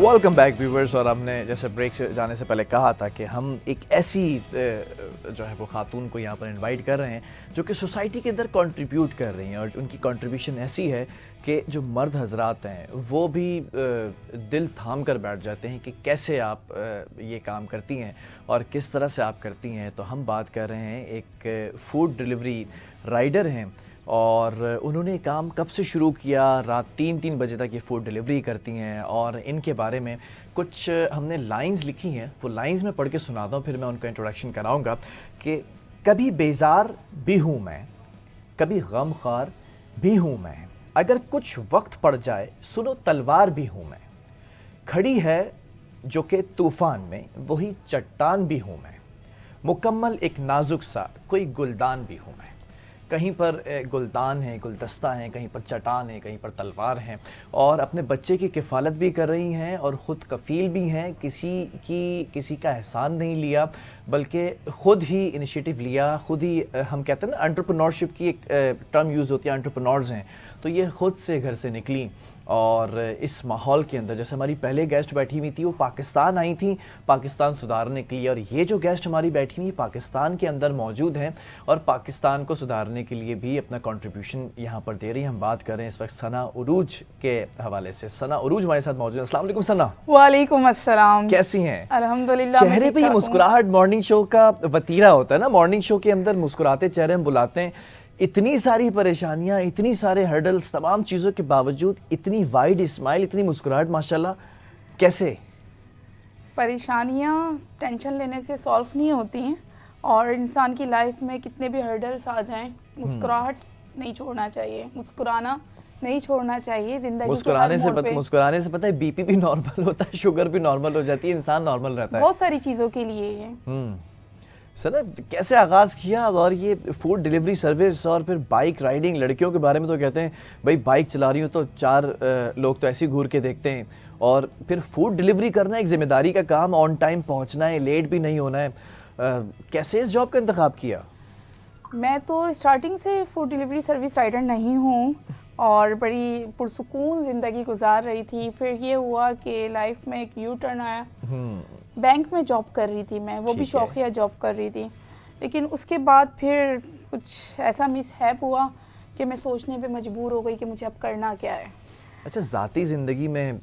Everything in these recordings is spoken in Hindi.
Welcome back viewers. और हमने जैसे ब्रेक जाने से पहले कहा था कि हम एक ऐसी जो है वो खातून को यहाँ पर इनवाइट कर रहे हैं जो कि सोसाइटी के अंदर कंट्रीब्यूट कर रही हैं, और उनकी कंट्रीब्यूशन ऐसी है कि जो मर्द हजरात हैं वो भी दिल थाम कर बैठ जाते हैं कि कैसे आप ये काम करती हैं और किस तरह से आप करती हैं। तो हम बात कर रहे हैं एक फूड डिलीवरी राइडर हैं, और उन्होंने काम कब से शुरू किया, रात 3-3 बजे तक ये फ़ूड डिलीवरी करती हैं। और इनके बारे में कुछ हमने लाइंस लिखी हैं, वो लाइंस मैं पढ़ के सुनाता हूँ, फिर मैं उनका इंट्रोडक्शन कराऊँगा कि कभी बेजार भी हूँ मैं, कभी गमख्वार भी हूँ मैं, अगर कुछ वक्त पड़ जाए सुनो तलवार भी हूँ मैं, खड़ी है जो कि तूफ़ान में वही चट्टान भी हूँ मैं, मुकम्मल एक नाजुक सा कोई गुलदान भी हूँ मैं। कहीं पर गुलदान है, गुलदस्ता है, कहीं पर चट्टान है, कहीं पर तलवार है। और अपने बच्चे की किफ़ालत भी कर रही हैं और ख़ुद कफ़ील भी हैं, किसी का एहसान नहीं लिया बल्कि ख़ुद ही इनिशिएटिव लिया, ख़ुद ही हम कहते हैं ना एंटरप्रेन्योरशिप की एक टर्म यूज़ होती है, एंटरप्रेन्योर्स हैं, तो ये ख़ुद से घर से निकली। और इस माहौल के अंदर जैसे हमारी पहले गेस्ट बैठी हुई थी वो पाकिस्तान आई थी पाकिस्तान सुधारने के लिए, और ये जो गेस्ट हमारी बैठी हुई पाकिस्तान के अंदर मौजूद हैं और पाकिस्तान को सुधारने के लिए भी अपना कंट्रीब्यूशन यहाँ पर दे रही हैं। हम बात कर रहे हैं इस वक्त सना उरूज के हवाले से। सना उरूज हमारे साथ मौजूद है। अस्सलाम वालेकुम सना। वालेकुम अस्सलाम। कैसी हैं? अल्हम्दुलिल्लाह। चेहरे पे ये मुस्कुराहट मॉर्निंग शो का वतीरा होता है ना, मॉर्निंग शो के अंदर मुस्कुराते चेहरे हम बुलाते हैं। इतनी सारी परेशानियां, इतनी सारे हर्डल्स, तमाम चीज़ों के बावजूद इतनी वाइड स्माइल, इतनी मुस्कुराहट, माशाल्लाह, कैसे? परेशानियां टेंशन लेने से सॉल्व नहीं होती हैं, और इंसान की लाइफ में कितने भी हर्डल्स आ जाएं, मुस्कुराहट नहीं छोड़ना चाहिए, मुस्कुराना नहीं छोड़ना चाहिए ज़िंदगी मुस्कुराने से पता है बीपी भी नॉर्मल होता है, शुगर भी नॉर्मल हो जाती है, इंसान नॉर्मल रहता है। बहुत सारी चीज़ों के लिए है। सर कैसे आगाज़ किया और ये फूड डिलीवरी सर्विस और फिर बाइक राइडिंग? लड़कियों के बारे में तो कहते हैं भाई बाइक चला रही हूँ तो 4 लोग तो ऐसे घूर के देखते हैं, और फिर फूड डिलीवरी करना एक ज़िम्मेदारी का काम, ऑन टाइम पहुँचना है, लेट भी नहीं होना है। कैसे इस जॉब का इंतखाब किया? मैं तो स्टार्टिंग से फूड डिलीवरी सर्विस राइडर नहीं हूँ और बड़ी पुरसुकून ज़िंदगी गुजार रही थी। फिर ये हुआ कि लाइफ में एक यू टर्न आया। बैंक में जॉब कर रही थी मैं, वो भी शौकिया जॉब कर रही थी, लेकिन उसके बाद फिर कुछ ऐसा मिसहैप हुआ कि मैं सोचने पे मजबूर हो गई कि मुझे अब करना क्या है। अच्छा, ज़ाती ज़िंदगी में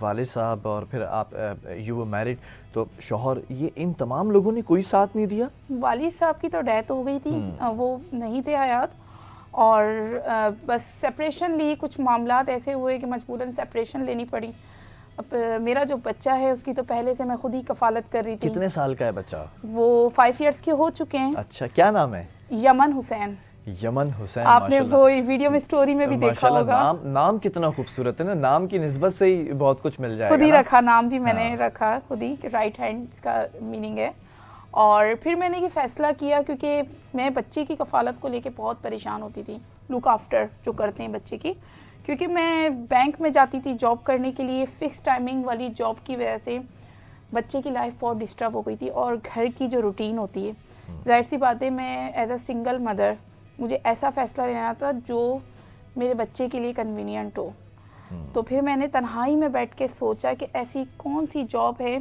वालिद साहब और फिर आप यू वर मैरिड, तो शौहर, ये इन तमाम लोगों ने कोई साथ नहीं दिया? वालिद साहब की तो डेथ हो गई थी, वो नहीं थे हयात, और बस सेपरेशन ली। कुछ मामलात ऐसे हुए कि मजबूरन सेपरेशन लेनी पड़ी। अब मेरा जो बच्चा है उसकी तो पहले से मैं खुद ही कफालत कर रही थी। कितने साल का है बच्चा? वो 5 इयर्स के हो चुके हैं। अच्छा, क्या नाम है? यमन हुसैन। यमन हुसैन, आपने वो वीडियो में स्टोरी में भी देखा होगा। नाम कितना खूबसूरत है ना, नाम की निस्बत से ही बहुत कुछ मिल जाएगा। खुद ही रखा नाम भी मैंने रखा खुद ही, राइट हैंड का मीनिंग है। और फिर मैंने ये फ़ैसला किया क्योंकि मैं बच्चे की कफ़ालत को लेके बहुत परेशान होती थी, लुक आफ्टर जो करते हैं बच्चे की, क्योंकि मैं बैंक में जाती थी जॉब करने के लिए। फ़िक्स टाइमिंग वाली जॉब की वजह से बच्चे की लाइफ बहुत डिस्टर्ब हो गई थी, और घर की जो रूटीन होती है, जाहिर सी बात है, मैं एज अ सिंगल मदर मुझे ऐसा फ़ैसला लेना था जो मेरे बच्चे के लिए कन्वीनियंट हो। तो फिर मैंने तन्हाई में बैठ के सोचा कि ऐसी कौन सी जॉब है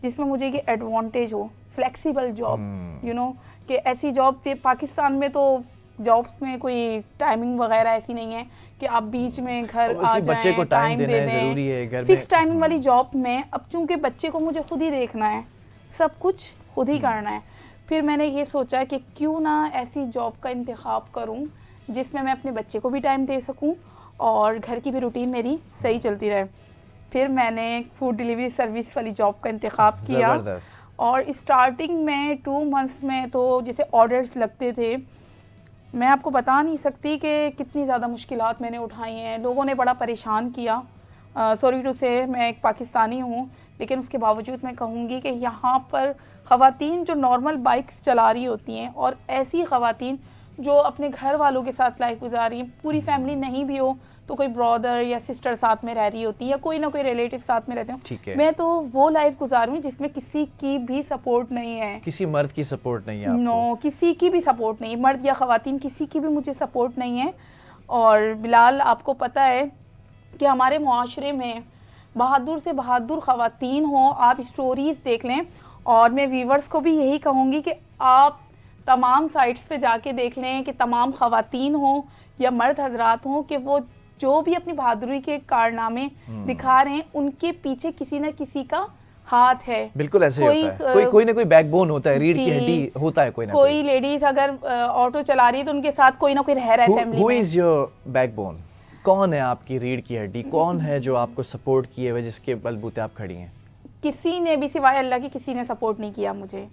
जिसमें मुझे ये एडवांटेज हो, फ्लेक्सिबल जॉब, यू नो, कि ऐसी जॉब के पाकिस्तान में तो जॉब्स में कोई टाइमिंग वगैरह ऐसी नहीं है कि आप बीच में घर आ जाएं, बच्चे को टाइम देना ज़रूरी है घर में। फिक्स टाइमिंग वाली जॉब में अब चूंकि बच्चे को मुझे खुद ही देखना है, सब कुछ खुद ही करना है, फिर मैंने ये सोचा कि क्यों ना ऐसी जॉब का इंतखाब करूं जिसमें मैं अपने बच्चे को भी टाइम दे सकूं और घर की भी रूटीन मेरी सही चलती रहे। फिर मैंने फूड डिलीवरी सर्विस वाली जॉब का इंतखाब किया, और स्टार्टिंग में 2 मंथ्स में तो जैसे ऑर्डर्स लगते थे, मैं आपको बता नहीं सकती कि कितनी ज़्यादा मुश्किलात मैंने उठाई हैं। लोगों ने बड़ा परेशान किया। सॉरी टू से, मैं एक पाकिस्तानी हूँ, लेकिन उसके बावजूद मैं कहूँगी कि यहाँ पर ख़वातीन जो नॉर्मल बाइक्स चला रही होती हैं, और ऐसी ख़वातीन जो अपने घर वालों के साथ लाइफ गुजार रही हैं, पूरी फैमिली नहीं भी हो तो कोई ब्रदर या सिस्टर साथ में रह रही होती है, या कोई ना कोई रिलेटिव साथ में रहते हो। मैं तो वो लाइफ गुजार रही हूँ जिसमें किसी की भी सपोर्ट नहीं है, किसी मर्द की सपोर्ट नहीं है आपको? नो, किसी की भी सपोर्ट नहीं, मर्द या ख़वातीन किसी की भी मुझे सपोर्ट नहीं है। और बिलाल, आपको पता है कि हमारे मुआशरे में बहादुर से बहादुर ख़वातीन हो, आप स्टोरीज़ देख लें। और मैं व्यूवर्स को भी यही कहूँगी कि आप तमाम साइट्स पे जाके देख लें कि तमाम ख़वातीन हों या मर्द हजरात हों कि वो जो भी अपनी बहादुरी के कारनामे दिखा रहे हैं, उनके पीछे किसी न किसी का हाथ है। बिल्कुल ऐसे ही होता है, कोई ना कोई बैकबोन होता है, रीढ़ की हड्डी होता है कोई ना कोई लेडीज अगर ऑटो चला रही है तो उनके साथ कोई ना कोई रह रहा है फैमिली में। Who is your backbone? कौन है आपकी रीढ़ की हड्डी? कौन है जो आपको सपोर्ट किए हुए, जिसके बलबूते आप खड़ी हैं? किसी ने भी सिवाय अल्लाह के किसी ने सपोर्ट नहीं किया मुझे।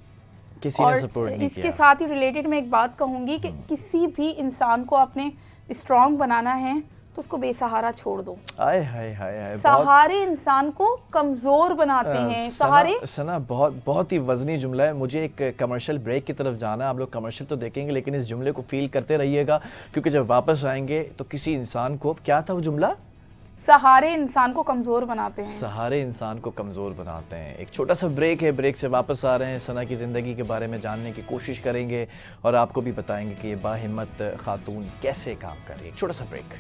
किसी ने सपोर्ट नहीं इसके किया। साथ ही रिलेटेड मैं एक बात कहूँगी कि किसी भी इंसान को आपने स्ट्रॉन्ग बनाना है तो उसको बेसहारा छोड़ दो। आय हाय हाय हाय, सहारे इंसान को कमजोर बनाते हैं। सहारे सना बहुत ही वजनी जुमला है। मुझे एक कमर्शियल ब्रेक की तरफ जाना है। आप लोग कमर्शियल तो देखेंगे लेकिन इस जुमले को फील करते रहिएगा, क्योंकि जब वापस आएंगे तो किसी इंसान को, क्या था वो जुमला? सहारे इंसान को कमजोर बनाते हैं। सहारे इंसान को कमजोर बनाते हैं। एक छोटा सा ब्रेक है, ब्रेक से वापस आ रहे हैं। सना की ज़िंदगी के बारे में जानने की कोशिश करेंगे और आपको भी बताएंगे कि ये बाहिम्मत खातून कैसे काम कर रही है। एक छोटा सा ब्रेक।